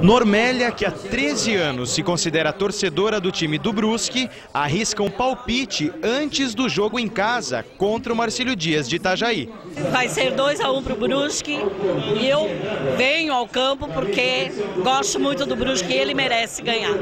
Normélia, que há 13 anos se considera torcedora do time do Brusque, arrisca um palpite antes do jogo em casa contra o Marcílio Dias de Itajaí. Vai ser 2-1 para o Brusque e eu venho ao campo porque gosto muito do Brusque e ele merece ganhar.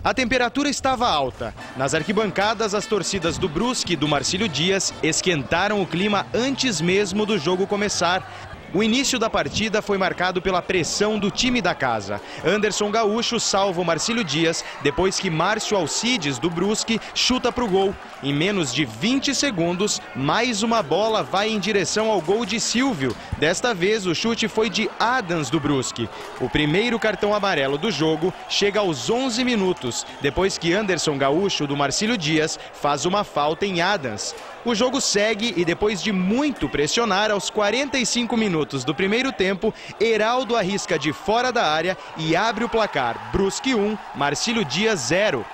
A temperatura estava alta. Nas arquibancadas, as torcidas do Brusque e do Marcílio Dias esquentaram o clima antes mesmo do jogo começar. O início da partida foi marcado pela pressão do time da casa. Anderson Gaúcho salva o Marcílio Dias depois que Márcio Alcides, do Brusque, chuta para o gol. Em menos de 20 segundos, mais uma bola vai em direção ao gol de Silvio. Desta vez, o chute foi de Adams, do Brusque. O primeiro cartão amarelo do jogo chega aos 11 minutos, depois que Anderson Gaúcho, do Marcílio Dias, faz uma falta em Adams. O jogo segue e depois de muito pressionar, aos 45 minutos do primeiro tempo, Heraldo arrisca de fora da área e abre o placar. Brusque 1, Marcílio Dias 0.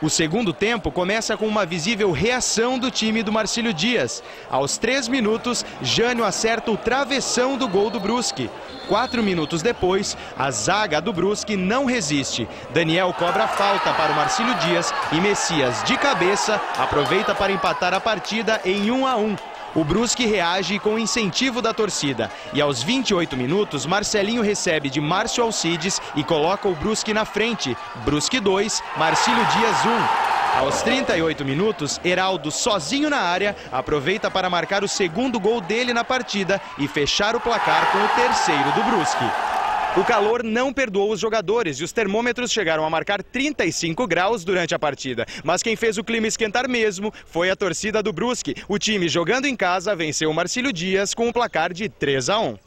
O segundo tempo começa com uma visível reação do time do Marcílio Dias. Aos 3 minutos, Jânio acerta o travessão do gol do Brusque. 4 minutos depois, a zaga do Brusque não resiste. Daniel cobra a falta para o Marcílio Dias e Messias, de cabeça, aproveita para empatar a partida em 1-1. O Brusque reage com o incentivo da torcida. E aos 28 minutos, Marcelinho recebe de Márcio Alcides e coloca o Brusque na frente. Brusque 2, Marcílio Dias 1. Aos 38 minutos, Heraldo, sozinho na área, aproveita para marcar o segundo gol dele na partida e fechar o placar com o terceiro do Brusque. O calor não perdoou os jogadores e os termômetros chegaram a marcar 35 graus durante a partida. Mas quem fez o clima esquentar mesmo foi a torcida do Brusque. O time, jogando em casa, venceu o Marcílio Dias com um placar de 3-1.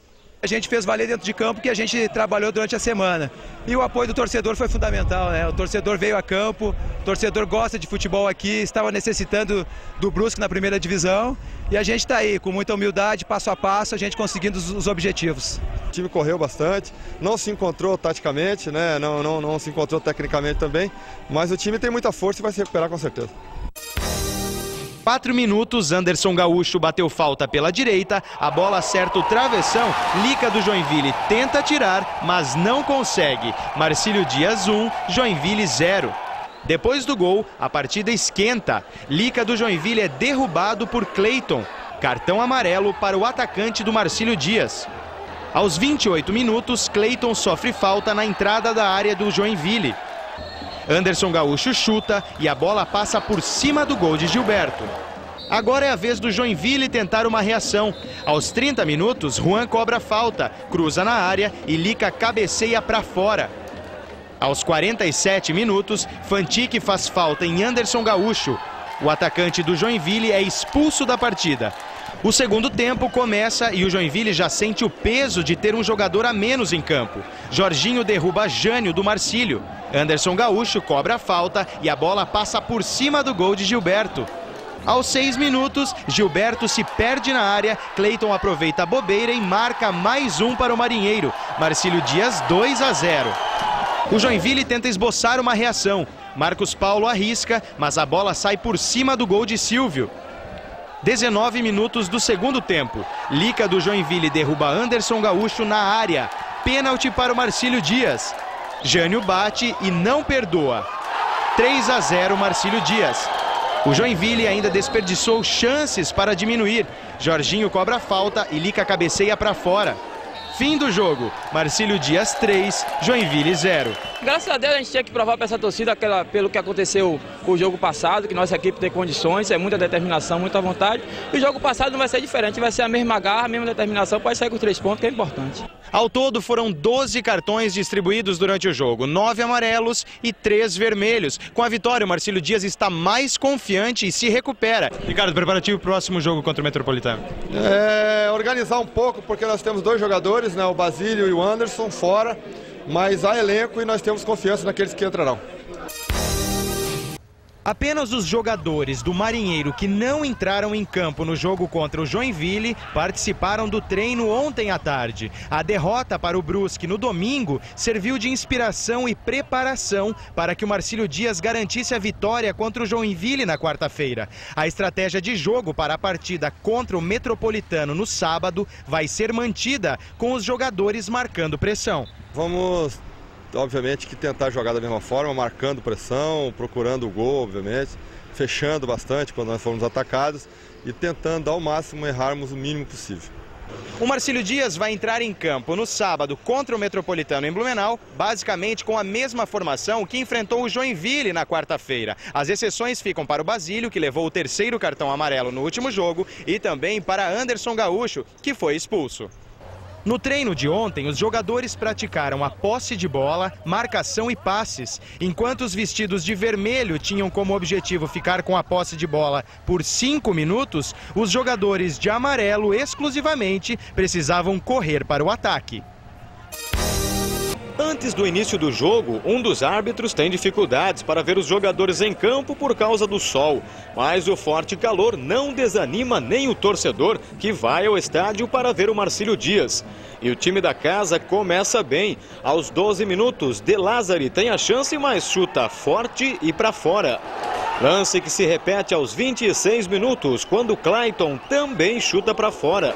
A gente fez valer dentro de campo que a gente trabalhou durante a semana. E o apoio do torcedor foi fundamental, né? O torcedor veio a campo, o torcedor gosta de futebol aqui, estava necessitando do Brusque na primeira divisão. E a gente está aí, com muita humildade, passo a passo, a gente conseguindo os objetivos. O time correu bastante, não se encontrou taticamente, né? Não se encontrou tecnicamente também, mas o time tem muita força e vai se recuperar com certeza. 4 minutos, Anderson Gaúcho bateu falta pela direita, a bola acerta o travessão, Lica do Joinville tenta tirar, mas não consegue. Marcílio Dias 1, Joinville 0. Depois do gol, a partida esquenta. Lica do Joinville é derrubado por Cleiton. Cartão amarelo para o atacante do Marcílio Dias. Aos 28 minutos, Cleiton sofre falta na entrada da área do Joinville. Anderson Gaúcho chuta e a bola passa por cima do gol de Gilberto. Agora é a vez do Joinville tentar uma reação. Aos 30 minutos, Juan cobra falta, cruza na área e Lica cabeceia para fora. Aos 47 minutos, Fantique faz falta em Anderson Gaúcho. O atacante do Joinville é expulso da partida. O segundo tempo começa e o Joinville já sente o peso de ter um jogador a menos em campo. Jorginho derruba Jânio do Marcílio. Anderson Gaúcho cobra a falta e a bola passa por cima do gol de Gilberto. Aos 6 minutos, Gilberto se perde na área, Cleiton aproveita a bobeira e marca mais um para o Marinheiro. Marcílio Dias 2-0. O Joinville tenta esboçar uma reação. Marcos Paulo arrisca, mas a bola sai por cima do gol de Silvio. 19 minutos do segundo tempo. Lica do Joinville derruba Anderson Gaúcho na área. Pênalti para o Marcílio Dias. Jânio bate e não perdoa. 3-0 Marcílio Dias. O Joinville ainda desperdiçou chances para diminuir. Jorginho cobra falta e Lica cabeceia para fora. Fim do jogo, Marcílio Dias 3, Joinville 0. Graças a Deus a gente tinha que provar para essa torcida pelo que aconteceu o jogo passado, que nossa equipe tem condições, é muita determinação, muita vontade. E o jogo passado não vai ser diferente, vai ser a mesma garra, a mesma determinação, pode sair com 3 pontos, que é importante. Ao todo foram 12 cartões distribuídos durante o jogo, 9 amarelos e 3 vermelhos. Com a vitória, o Marcílio Dias está mais confiante e se recupera. Ricardo, preparativo para o próximo jogo contra o Metropolitano? Organizar um pouco, porque nós temos 2 jogadores, né, o Basílio e o Anderson, fora, mas há elenco e nós temos confiança naqueles que entrarão. Apenas os jogadores do Marinheiro que não entraram em campo no jogo contra o Joinville participaram do treino ontem à tarde. A derrota para o Brusque no domingo serviu de inspiração e preparação para que o Marcílio Dias garantisse a vitória contra o Joinville na quarta-feira. A estratégia de jogo para a partida contra o Metropolitano no sábado vai ser mantida, com os jogadores marcando pressão. Vamos obviamente, que tentar jogar da mesma forma, marcando pressão, procurando o gol, obviamente, fechando bastante quando nós formos atacados e tentando ao máximo errarmos o mínimo possível. O Marcílio Dias vai entrar em campo no sábado contra o Metropolitano em Blumenau, basicamente com a mesma formação que enfrentou o Joinville na quarta-feira. As exceções ficam para o Basílio, que levou o terceiro cartão amarelo no último jogo, e também para Anderson Gaúcho, que foi expulso. No treino de ontem, os jogadores praticaram a posse de bola, marcação e passes. Enquanto os vestidos de vermelho tinham como objetivo ficar com a posse de bola por 5 minutos, os jogadores de amarelo exclusivamente precisavam correr para o ataque. Antes do início do jogo, um dos árbitros tem dificuldades para ver os jogadores em campo por causa do sol. Mas o forte calor não desanima nem o torcedor que vai ao estádio para ver o Marcílio Dias. E o time da casa começa bem. Aos 12 minutos, De Lázari tem a chance, mas chuta forte e para fora. Lance que se repete aos 26 minutos, quando Clayton também chuta para fora.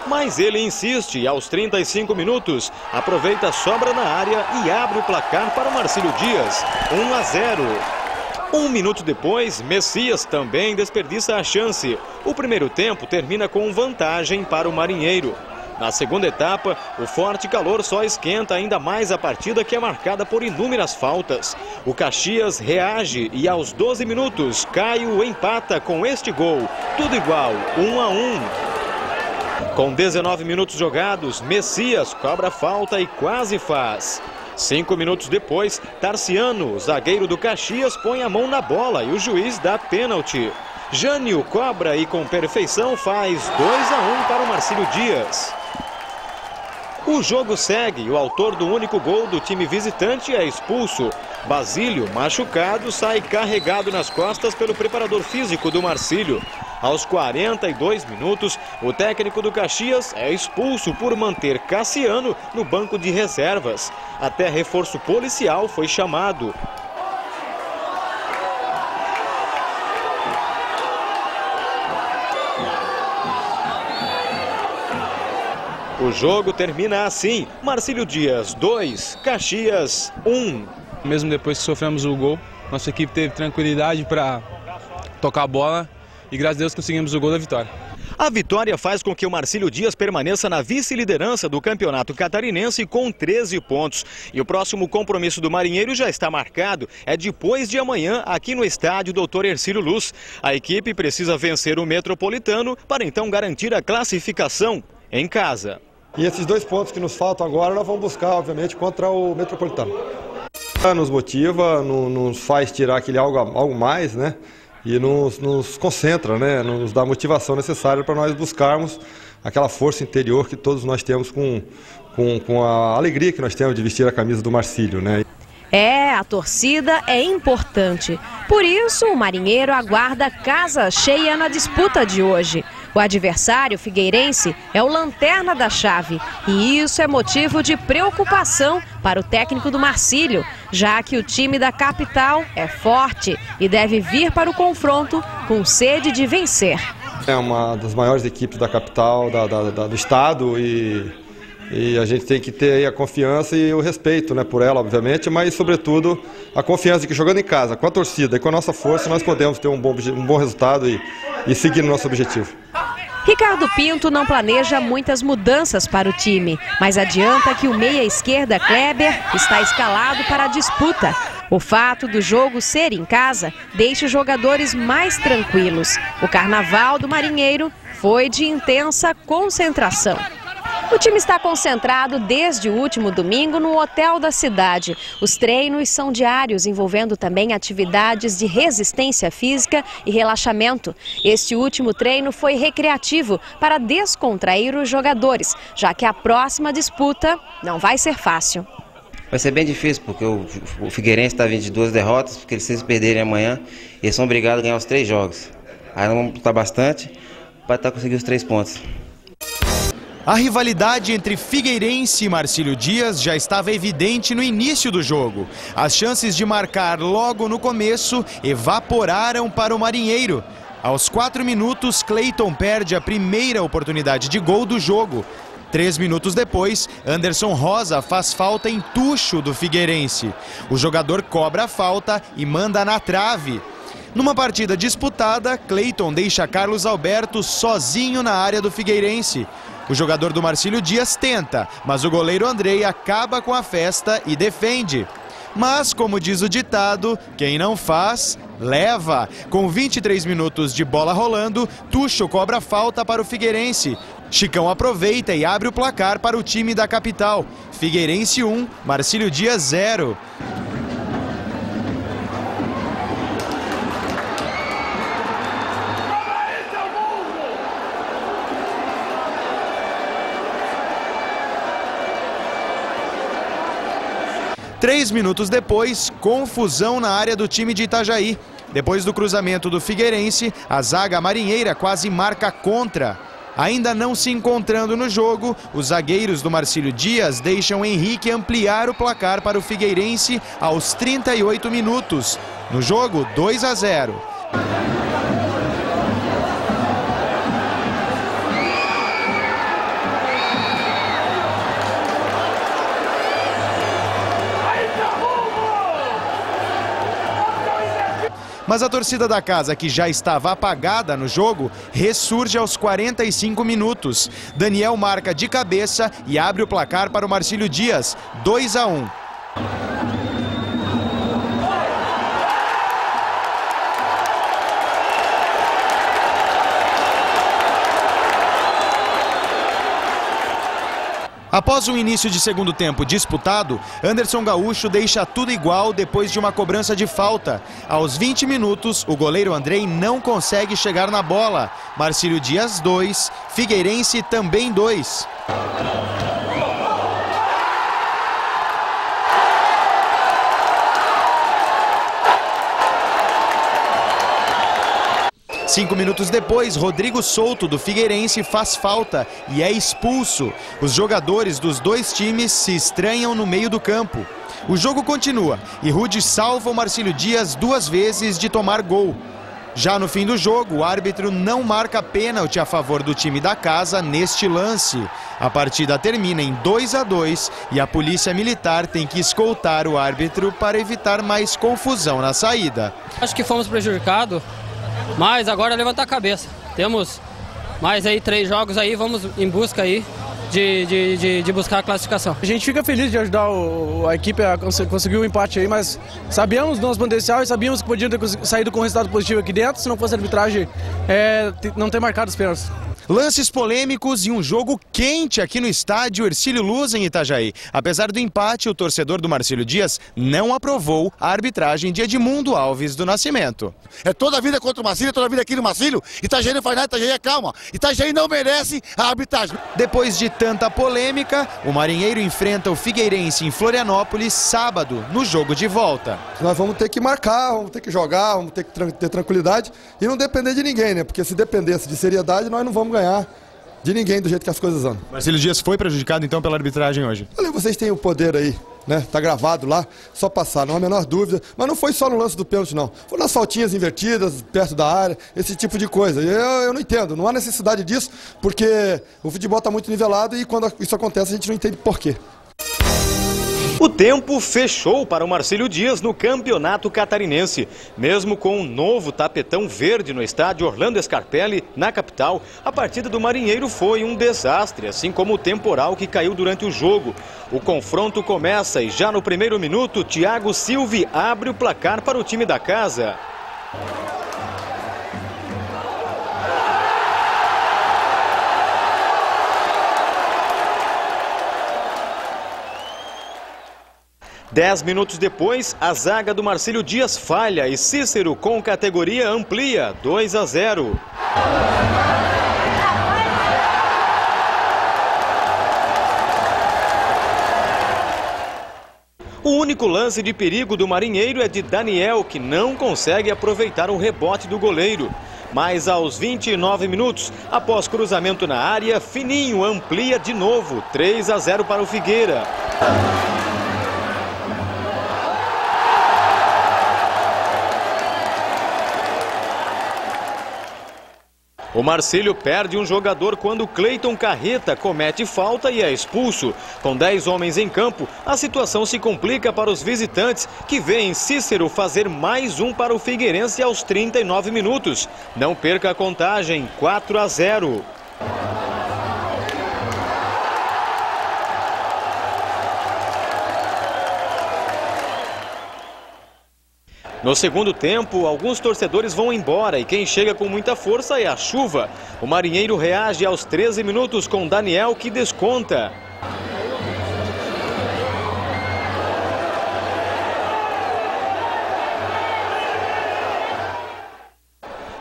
Mas ele insiste e aos 35 minutos aproveita a sobra na área e abre o placar para o Marcílio Dias, 1-0. Um minuto depois, Messias também desperdiça a chance. O primeiro tempo termina com vantagem para o Marinheiro. Na segunda etapa, o forte calor só esquenta ainda mais a partida, que é marcada por inúmeras faltas. O Caxias reage e aos 12 minutos, Caio empata com este gol. Tudo igual, 1-1. Com 19 minutos jogados, Messias cobra falta e quase faz. 5 minutos depois, Tarciano, zagueiro do Caxias, põe a mão na bola e o juiz dá pênalti. Jânio cobra e com perfeição faz 2-1 para o Marcílio Dias. O jogo segue e o autor do único gol do time visitante é expulso. Basílio, machucado, sai carregado nas costas pelo preparador físico do Marcílio. Aos 42 minutos, o técnico do Caxias é expulso por manter Cassiano no banco de reservas. Até reforço policial foi chamado. O jogo termina assim: Marcílio Dias 2, Caxias 1. Mesmo depois que sofremos o gol, nossa equipe teve tranquilidade para tocar a bola e graças a Deus conseguimos o gol da vitória. A vitória faz com que o Marcílio Dias permaneça na vice-liderança do Campeonato Catarinense com 13 pontos. E o próximo compromisso do Marinheiro já está marcado, é depois de amanhã aqui no estádio Dr. Hercílio Luz. A equipe precisa vencer o Metropolitano para então garantir a classificação em casa. E esses 2 pontos que nos faltam agora nós vamos buscar, obviamente, contra o Metropolitano. Nos motiva, nos faz tirar aquele algo mais, né? E nos concentra, né? Nos dá a motivação necessária para nós buscarmos aquela força interior que todos nós temos com a alegria que nós temos de vestir a camisa do Marcílio, né? A torcida é importante. Por isso, o Marinheiro aguarda casa cheia na disputa de hoje. O adversário figueirense é o lanterna da chave. E isso é motivo de preocupação para o técnico do Marcílio, já que o time da capital é forte e deve vir para o confronto com sede de vencer. É uma das maiores equipes da capital, do estado, e a gente tem que ter aí a confiança e o respeito, né, por ela, obviamente, mas sobretudo a confiança de que jogando em casa, com a torcida e com a nossa força, nós podemos ter um bom resultado e seguir no nosso objetivo. Ricardo Pinto não planeja muitas mudanças para o time, mas adianta que o meia-esquerda Kleber está escalado para a disputa. O fato do jogo ser em casa deixa os jogadores mais tranquilos. O carnaval do Marinheiro foi de intensa concentração. O time está concentrado desde o último domingo no hotel da cidade. Os treinos são diários, envolvendo também atividades de resistência física e relaxamento. Este último treino foi recreativo para descontrair os jogadores, já que a próxima disputa não vai ser fácil. Vai ser bem difícil, porque o Figueirense está vindo de 2 derrotas, porque se eles perderem amanhã, eles são obrigados a ganhar os 3 jogos. Aí nós vamos lutar bastante para conseguir os 3 pontos. A rivalidade entre Figueirense e Marcílio Dias já estava evidente no início do jogo. As chances de marcar logo no começo evaporaram para o Marinheiro. Aos 4 minutos, Clayton perde a primeira oportunidade de gol do jogo. 3 minutos depois, Anderson Rosa faz falta em Tucho do Figueirense. O jogador cobra a falta e manda na trave. Numa partida disputada, Cleiton deixa Carlos Alberto sozinho na área do Figueirense. O jogador do Marcílio Dias tenta, mas o goleiro Andrei acaba com a festa e defende. Mas, como diz o ditado, quem não faz, leva. Com 23 minutos de bola rolando, Tucho cobra falta para o Figueirense. Chicão aproveita e abre o placar para o time da capital. Figueirense 1, Marcílio Dias 0. Três minutos depois, confusão na área do time de Itajaí. Depois do cruzamento do Figueirense, a zaga marinheira quase marca contra. Ainda não se encontrando no jogo, os zagueiros do Marcílio Dias deixam Henrique ampliar o placar para o Figueirense aos 38 minutos. No jogo, 2-0. Mas a torcida da casa, que já estava apagada no jogo, ressurge aos 45 minutos. Daniel marca de cabeça e abre o placar para o Marcílio Dias, 2-1. Após um início de segundo tempo disputado, Anderson Gaúcho deixa tudo igual depois de uma cobrança de falta. Aos 20 minutos, o goleiro Andrei não consegue chegar na bola. Marcílio Dias 2, Figueirense também 2. Cinco minutos depois, Rodrigo Souto, do Figueirense, faz falta e é expulso. Os jogadores dos dois times se estranham no meio do campo. O jogo continua e Rude salva o Marcílio Dias 2 vezes de tomar gol. Já no fim do jogo, o árbitro não marca pênalti a favor do time da casa neste lance. A partida termina em 2-2 e a polícia militar tem que escoltar o árbitro para evitar mais confusão na saída. Acho que fomos prejudicados. Mas agora levantar a cabeça. Temos mais aí 3 jogos aí, vamos em busca aí de buscar a classificação. A gente fica feliz de ajudar a equipe a conseguir o empate aí, mas sabíamos do nosso potencial e sabíamos que podíamos ter saído com um resultado positivo aqui dentro, se não fosse a arbitragem não ter marcado os pênaltis. Lances polêmicos e um jogo quente aqui no estádio Hercílio Luz, em Itajaí. Apesar do empate, o torcedor do Marcílio Dias não aprovou a arbitragem de Edmundo Alves do Nascimento. É toda a vida contra o Marcílio, toda a vida aqui no Marcílio. Itajaí não faz nada, Itajaí é calma. Itajaí não merece a arbitragem. Depois de tanta polêmica, o Marinheiro enfrenta o Figueirense em Florianópolis sábado, no jogo de volta. Nós vamos ter que marcar, vamos ter que jogar, vamos ter que ter tranquilidade e não depender de ninguém, né? Porque se dependesse de seriedade, nós não vamos ganhar de ninguém do jeito que as coisas andam. Marcílio Dias foi prejudicado então pela arbitragem hoje? Olha, vocês têm o poder aí, né? Tá gravado lá, só passar, não há a menor dúvida. Mas não foi só no lance do pênalti, não. Foi nas faltinhas invertidas, perto da área, esse tipo de coisa. Eu não entendo, não há necessidade disso, porque o futebol está muito nivelado e quando isso acontece a gente não entende por quê. O tempo fechou para o Marcílio Dias no Campeonato Catarinense. Mesmo com um novo tapetão verde no estádio Orlando Scarpelli, na capital, a partida do Marinheiro foi um desastre, assim como o temporal que caiu durante o jogo. O confronto começa e já no primeiro minuto, Thiago Silva abre o placar para o time da casa. Dez minutos depois, a zaga do Marcílio Dias falha e Cícero, com categoria, amplia 2-0. O único lance de perigo do Marinheiro é de Daniel, que não consegue aproveitar o rebote do goleiro. Mas aos 29 minutos, após cruzamento na área, Fininho amplia de novo 3-0 para o Figueira. O Marcílio perde um jogador quando Cleiton Carreta comete falta e é expulso. Com 10 homens em campo, a situação se complica para os visitantes, que veem Cícero fazer mais um para o Figueirense aos 39 minutos. Não perca a contagem, 4-0. No segundo tempo, alguns torcedores vão embora e quem chega com muita força é a chuva. O Marinheiro reage aos 13 minutos com Daniel, que desconta.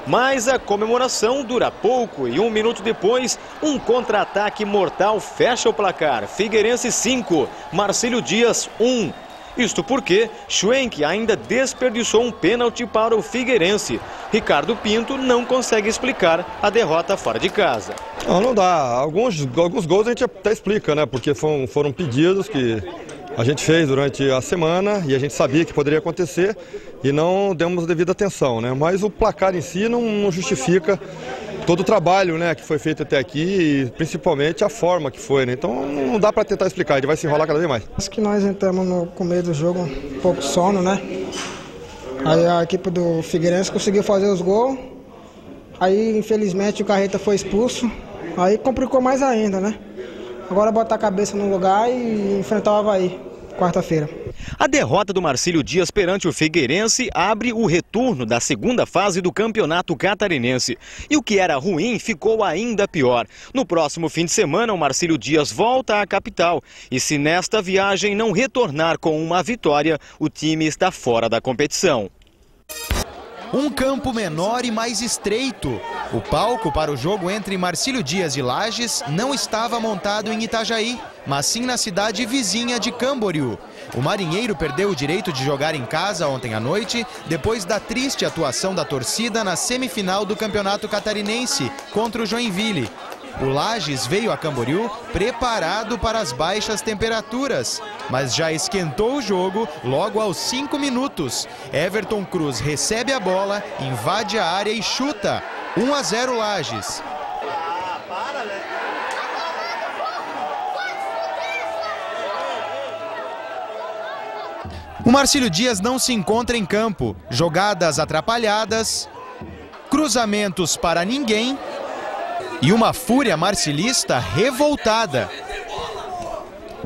Mas a comemoração dura pouco e 1 minuto depois, um contra-ataque mortal fecha o placar. Figueirense 5, Marcílio Dias 1. Isto porque Schwenk ainda desperdiçou um pênalti para o Figueirense. Ricardo Pinto não consegue explicar a derrota fora de casa. Não dá. Alguns gols a gente até explica, né? Porque foram pedidos que a gente fez durante a semana e a gente sabia que poderia acontecer e não demos devida atenção, né? Mas o placar em si não justifica todo o trabalho, né, que foi feito até aqui e principalmente a forma que foi, né? Então não dá para tentar explicar, a gente vai se enrolar cada vez mais. Acho que nós entramos no começo do jogo um pouco sono, né? Aí a equipe do Figueirense conseguiu fazer os gols, aí infelizmente o Carreta foi expulso, aí complicou mais ainda, né? Agora botar a cabeça no lugar e enfrentar o Avaí, quarta-feira. A derrota do Marcílio Dias perante o Figueirense abre o retorno da segunda fase do Campeonato Catarinense. E o que era ruim ficou ainda pior. No próximo fim de semana, o Marcílio Dias volta à capital. E se nesta viagem não retornar com uma vitória, o time está fora da competição. Um campo menor e mais estreito. O palco para o jogo entre Marcílio Dias e Lages não estava montado em Itajaí, mas sim na cidade vizinha de Camboriú. O Marinheiro perdeu o direito de jogar em casa ontem à noite, depois da triste atuação da torcida na semifinal do Campeonato Catarinense contra o Joinville. O Lages veio a Camboriú preparado para as baixas temperaturas, mas já esquentou o jogo logo aos 5 minutos. Everton Cruz recebe a bola, invade a área e chuta. 1-0 Lages. O Marcílio Dias não se encontra em campo. Jogadas atrapalhadas, cruzamentos para ninguém e uma fúria marcilista revoltada.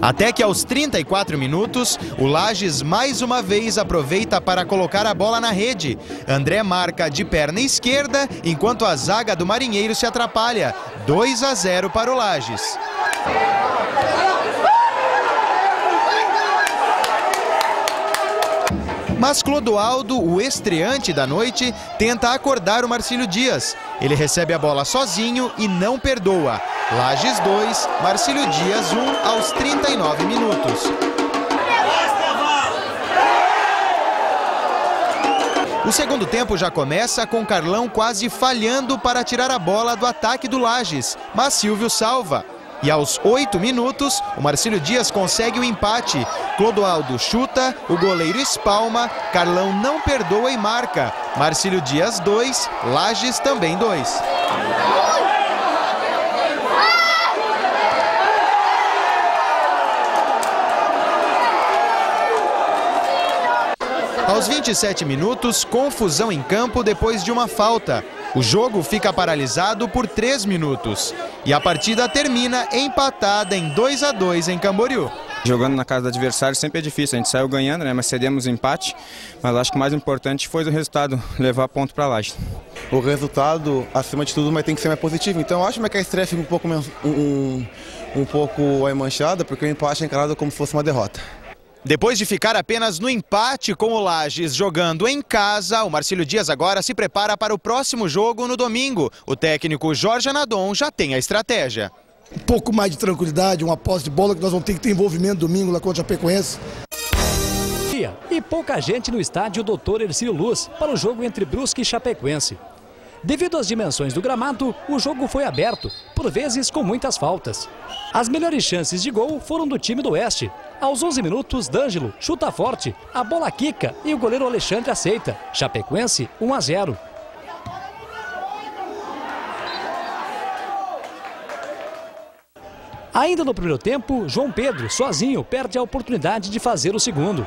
Até que aos 34 minutos, o Lages mais uma vez aproveita para colocar a bola na rede. André marca de perna esquerda, enquanto a zaga do Marinheiro se atrapalha. 2-0 para o Lages. Mas Clodoaldo, o estreante da noite, tenta acordar o Marcílio Dias. Ele recebe a bola sozinho e não perdoa. Lages 2, Marcílio Dias 1 aos 39 minutos. O segundo tempo já começa com Carlão quase falhando para tirar a bola do ataque do Lages, mas Silvio salva. E aos 8 minutos, o Marcílio Dias consegue o empate. Clodoaldo chuta, o goleiro espalma, Carlão não perdoa e marca. Marcílio Dias 2, Lages também 2. Aos 27 minutos, confusão em campo depois de uma falta. O jogo fica paralisado por 3 minutos. E a partida termina empatada em 2-2 em Camboriú. Jogando na casa do adversário sempre é difícil, a gente saiu ganhando, né? Mas cedemos o empate. Mas acho que o mais importante foi o resultado, levar ponto para Lages. O resultado, acima de tudo, mas tem que ser mais positivo. Então eu acho que a estreia fica um pouco aí manchada, porque o empate é encarado como se fosse uma derrota. Depois de ficar apenas no empate com o Lages jogando em casa, o Marcílio Dias agora se prepara para o próximo jogo no domingo. O técnico Jorge Anadon já tem a estratégia. Um pouco mais de tranquilidade, uma posse de bola que nós vamos ter que ter envolvimento domingo lá contra a Chapecoense. E pouca gente no estádio Dr. Hercílio Luz para o jogo entre Brusque e Chapecoense. Devido às dimensões do gramado, o jogo foi aberto, por vezes com muitas faltas. As melhores chances de gol foram do time do Oeste. Aos 11 minutos, D'Angelo chuta forte, a bola quica e o goleiro Alexandre aceita. Chapecoense 1-0. Ainda no primeiro tempo, João Pedro, sozinho, perde a oportunidade de fazer o segundo.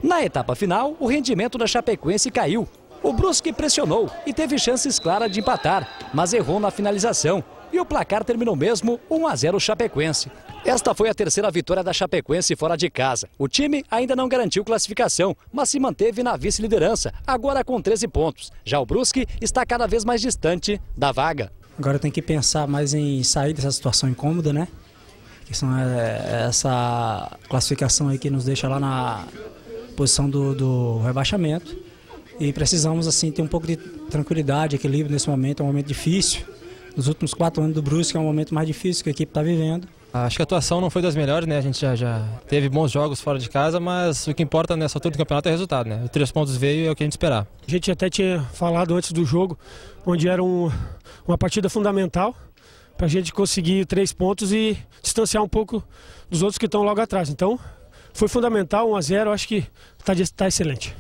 Na etapa final, o rendimento da Chapecoense caiu. O Brusque pressionou e teve chances claras de empatar, mas errou na finalização. E o placar terminou mesmo 1-0 Chapecoense. Esta foi a terceira vitória da Chapecoense fora de casa. O time ainda não garantiu classificação, mas se manteve na vice-liderança, agora com 13 pontos. Já o Brusque está cada vez mais distante da vaga. Agora tem que pensar mais em sair dessa situação incômoda, né? Que são essa classificação aí que nos deixa lá na posição do rebaixamento. E precisamos assim ter um pouco de tranquilidade, equilíbrio nesse momento, é um momento difícil. Nos últimos 4 anos do Brusque é um momento mais difícil que a equipe está vivendo. Acho que a atuação não foi das melhores, né? A gente já teve bons jogos fora de casa, mas o que importa nessa altura do campeonato é o resultado, né? Os 3 pontos veio e é o que a gente esperava. A gente até tinha falado antes do jogo, onde era uma partida fundamental para a gente conseguir 3 pontos e distanciar um pouco dos outros que estão logo atrás. Então, foi fundamental, 1-0, acho que está excelente.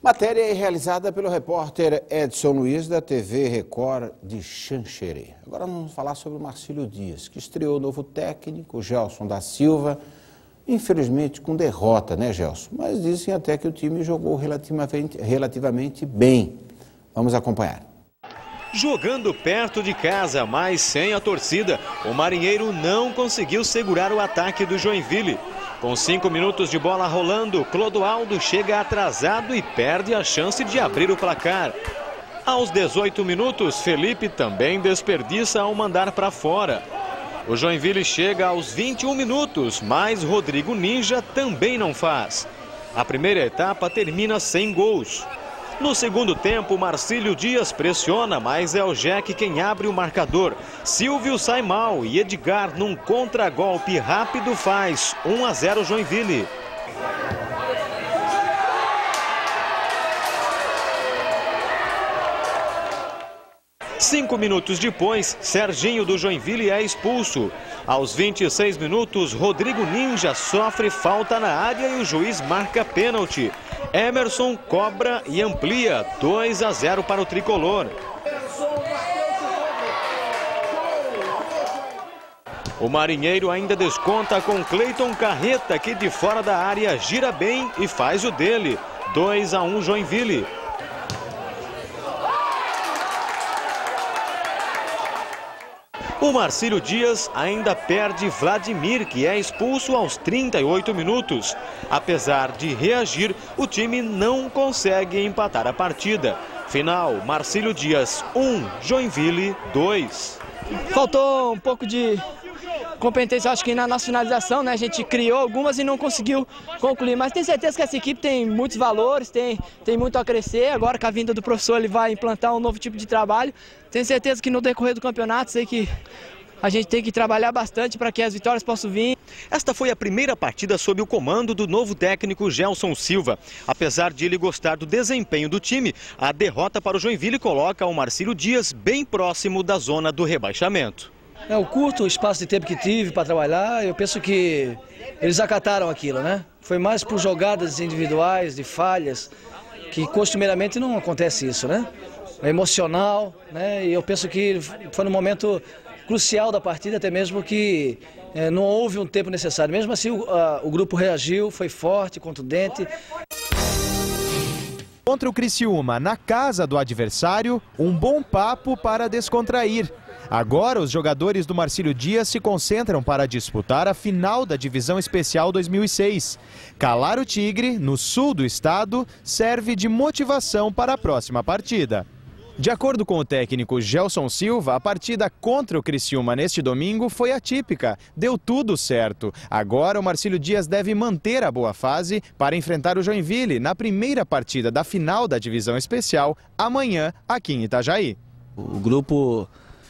Matéria realizada pelo repórter Edson Luiz, da TV Record de Xanxerê. Agora vamos falar sobre o Marcílio Dias, que estreou o novo técnico, Gelson da Silva, infelizmente com derrota, né, Gelson? Mas dizem até que o time jogou relativamente bem. Vamos acompanhar. Jogando perto de casa, mas sem a torcida, o Marinheiro não conseguiu segurar o ataque do Joinville. Com 5 minutos de bola rolando, Clodoaldo chega atrasado e perde a chance de abrir o placar. Aos 18 minutos, Felipe também desperdiça ao mandar para fora. O Joinville chega aos 21 minutos, mas Rodrigo Ninja também não faz. A primeira etapa termina sem gols. No segundo tempo, Marcílio Dias pressiona, mas é o Jack quem abre o marcador. Silvio sai mal e Edgar, num contragolpe rápido, faz 1-0 Joinville. Cinco minutos depois, Serginho do Joinville é expulso. Aos 26 minutos, Rodrigo Ninja sofre falta na área e o juiz marca pênalti. Emerson cobra e amplia 2-0 para o tricolor. O Marinheiro ainda desconta com Cleiton Carreta, que de fora da área gira bem e faz o dele. 2-1 Joinville. O Marcílio Dias ainda perde Vladimir, que é expulso aos 38 minutos. Apesar de reagir, o time não consegue empatar a partida. Final, Marcílio Dias 1, Joinville 2. Faltou um pouco de competência, acho que na finalização, né? A gente criou algumas e não conseguiu concluir, mas tenho certeza que essa equipe tem muitos valores, tem muito a crescer. Agora, com a vinda do professor, ele vai implantar um novo tipo de trabalho. Tenho certeza que no decorrer do campeonato, sei que a gente tem que trabalhar bastante para que as vitórias possam vir. Esta foi a primeira partida sob o comando do novo técnico Gelson Silva. Apesar de ele gostar do desempenho do time, a derrota para o Joinville coloca o Marcílio Dias bem próximo da zona do rebaixamento. O curto espaço de tempo que tive para trabalhar, eu penso que eles acataram aquilo, né? Foi mais por jogadas individuais, de falhas, que costumeiramente não acontece isso, né? É emocional, né? E eu penso que foi no momento crucial da partida, até mesmo que não houve um tempo necessário. Mesmo assim, o grupo reagiu, foi forte, contundente. Contra o Criciúma, na casa do adversário, um bom papo para descontrair. Agora, os jogadores do Marcílio Dias se concentram para disputar a final da Divisão Especial 2006. Calar o Tigre, no sul do estado, serve de motivação para a próxima partida. De acordo com o técnico Gelson Silva, a partida contra o Criciúma neste domingo foi atípica. Deu tudo certo. Agora o Marcílio Dias deve manter a boa fase para enfrentar o Joinville na primeira partida da final da Divisão Especial, amanhã, aqui em Itajaí. O grupo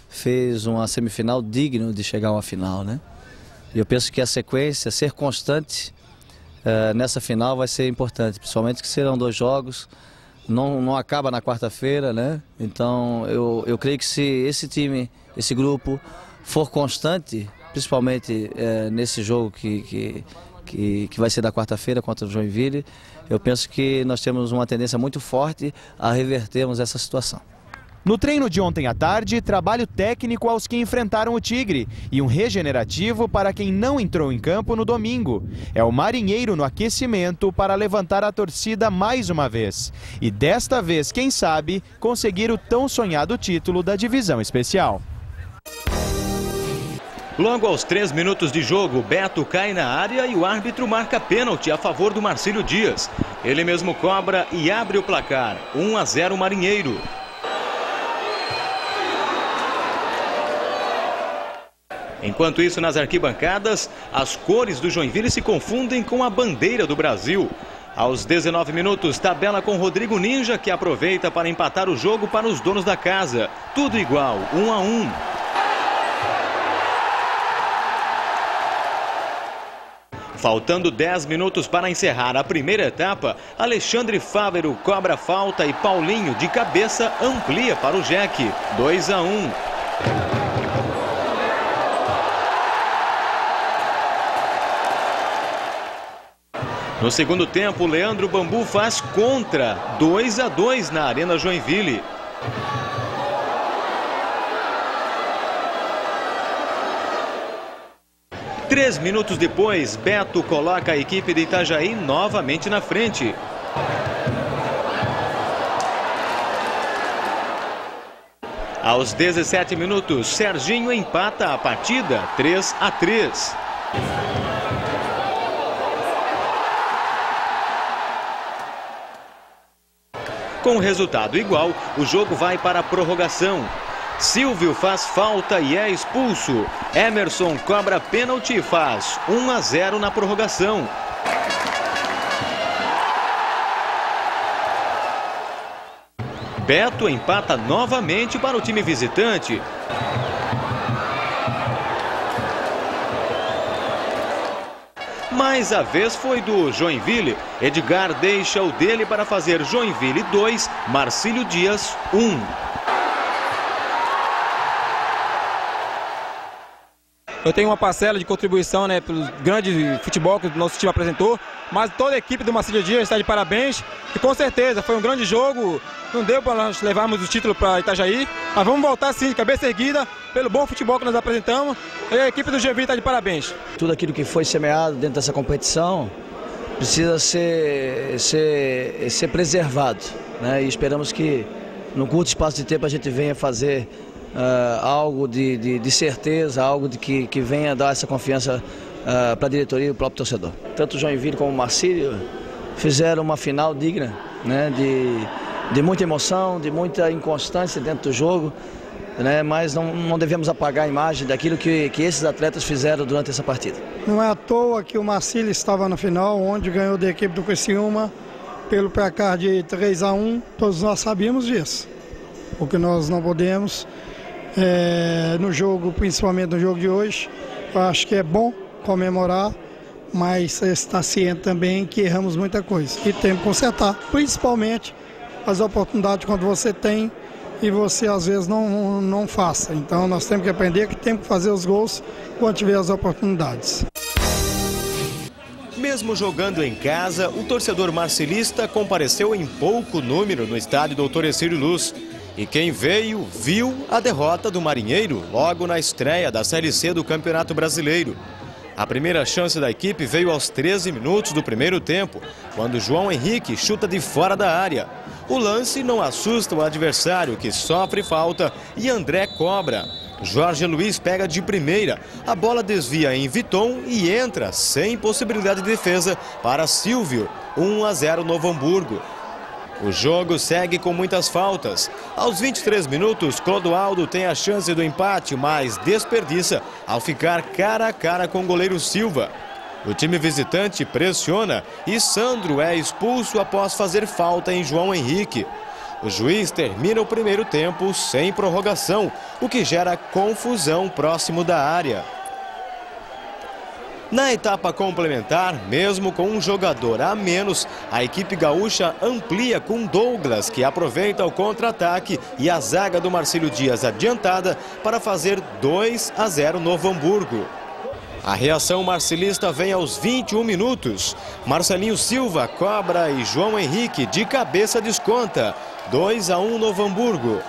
fez uma semifinal digna de chegar a uma final, né? E eu penso que a sequência, ser constante nessa final vai ser importante, principalmente que serão 2 jogos. Não acaba na quarta-feira, né? Então eu creio que se esse time, esse grupo for constante, principalmente nesse jogo que vai ser da quarta-feira contra o Joinville, eu penso que nós temos uma tendência muito forte a revertermos essa situação. No treino de ontem à tarde, trabalho técnico aos que enfrentaram o Tigre e um regenerativo para quem não entrou em campo no domingo. É o Marinheiro no aquecimento para levantar a torcida mais uma vez. E desta vez, quem sabe, conseguir o tão sonhado título da divisão especial. Logo aos 3 minutos de jogo, Beto cai na área e o árbitro marca pênalti a favor do Marcílio Dias. Ele mesmo cobra e abre o placar, 1-0 Marinheiro. Enquanto isso, nas arquibancadas, as cores do Joinville se confundem com a bandeira do Brasil. Aos 19 minutos, tabela com Rodrigo Ninja, que aproveita para empatar o jogo para os donos da casa. Tudo igual, 1-1. Faltando 10 minutos para encerrar a primeira etapa, Alexandre Fávero cobra falta e Paulinho, de cabeça, amplia para o Jack. 2-1. No segundo tempo, Leandro Bambu faz contra, 2-2 na Arena Joinville. Três minutos depois, Beto coloca a equipe de Itajaí novamente na frente. Aos 17 minutos, Serginho empata a partida, 3-3. Com o resultado igual, o jogo vai para a prorrogação. Silvio faz falta e é expulso. Emerson cobra pênalti e faz 1-0 na prorrogação. Beto empata novamente para o time visitante. Mas a vez foi do Joinville. Edgar deixa o dele para fazer Joinville 2, Marcílio Dias 1. Eu tenho uma parcela de contribuição, né, pelo grande futebol que o nosso time apresentou, mas toda a equipe do Marcílio Dias está de parabéns e com certeza foi um grande jogo. Não deu para nós levarmos o título para Itajaí, mas vamos voltar sim, de cabeça erguida, pelo bom futebol que nós apresentamos, e a equipe do Joinville está de parabéns. Tudo aquilo que foi semeado dentro dessa competição precisa ser preservado, né? E esperamos que no curto espaço de tempo a gente venha fazer algo de certeza, algo que venha dar essa confiança para a diretoria e o próprio torcedor. Tanto o Joinville como o Marcílio fizeram uma final digna, né, de muita emoção, de muita inconstância dentro do jogo, né, mas não devemos apagar a imagem daquilo que esses atletas fizeram durante essa partida. Não é à toa que o Marcílio estava na final, onde ganhou da equipe do Criciúma pelo placar de 3-1, todos nós sabíamos disso. O que nós não podemos no jogo, principalmente no jogo de hoje, eu acho que é bom comemorar, mas está ciente também que erramos muita coisa e temos que consertar, principalmente as oportunidades quando você tem e você às vezes não faça. Então nós temos que aprender que temos que fazer os gols quando tiver as oportunidades. Mesmo jogando em casa, o torcedor marcilista compareceu em pouco número no estádio Doutor Ercílio Luz. E quem veio, viu a derrota do Marinheiro logo na estreia da Série C do Campeonato Brasileiro. A primeira chance da equipe veio aos 13 minutos do primeiro tempo, quando João Henrique chuta de fora da área. O lance não assusta o adversário, que sofre falta, e André cobra. Jorge Luiz pega de primeira, a bola desvia em Viton e entra, sem possibilidade de defesa, para Silvio, 1-0 Novo Hamburgo. O jogo segue com muitas faltas. Aos 23 minutos, Clodoaldo tem a chance do empate, mas desperdiça ao ficar cara a cara com o goleiro Silva. O time visitante pressiona e Sandro é expulso após fazer falta em João Henrique. O juiz termina o primeiro tempo sem prorrogação, o que gera confusão próximo da área. Na etapa complementar, mesmo com um jogador a menos, a equipe gaúcha amplia com Douglas, que aproveita o contra-ataque e a zaga do Marcílio Dias adiantada para fazer 2-0 Novo Hamburgo. A reação marcilista vem aos 21 minutos. Marcelinho Silva cobra e João Henrique de cabeça desconta. 2-1 Novo Hamburgo.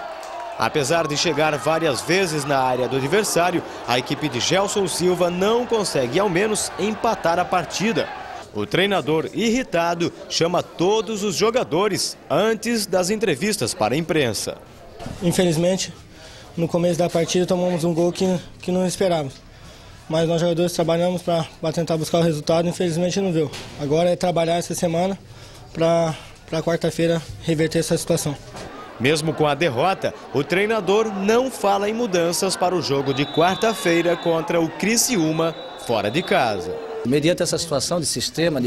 Apesar de chegar várias vezes na área do adversário, a equipe de Gelson Silva não consegue ao menos empatar a partida. O treinador, irritado, chama todos os jogadores antes das entrevistas para a imprensa. Infelizmente, no começo da partida tomamos um gol que não esperávamos. Mas nós jogadores trabalhamos para tentar buscar o resultado, infelizmente não deu. Agora é trabalhar essa semana para quarta-feira reverter essa situação. Mesmo com a derrota, o treinador não fala em mudanças para o jogo de quarta-feira contra o Criciúma, fora de casa. Mediante essa situação de sistema, de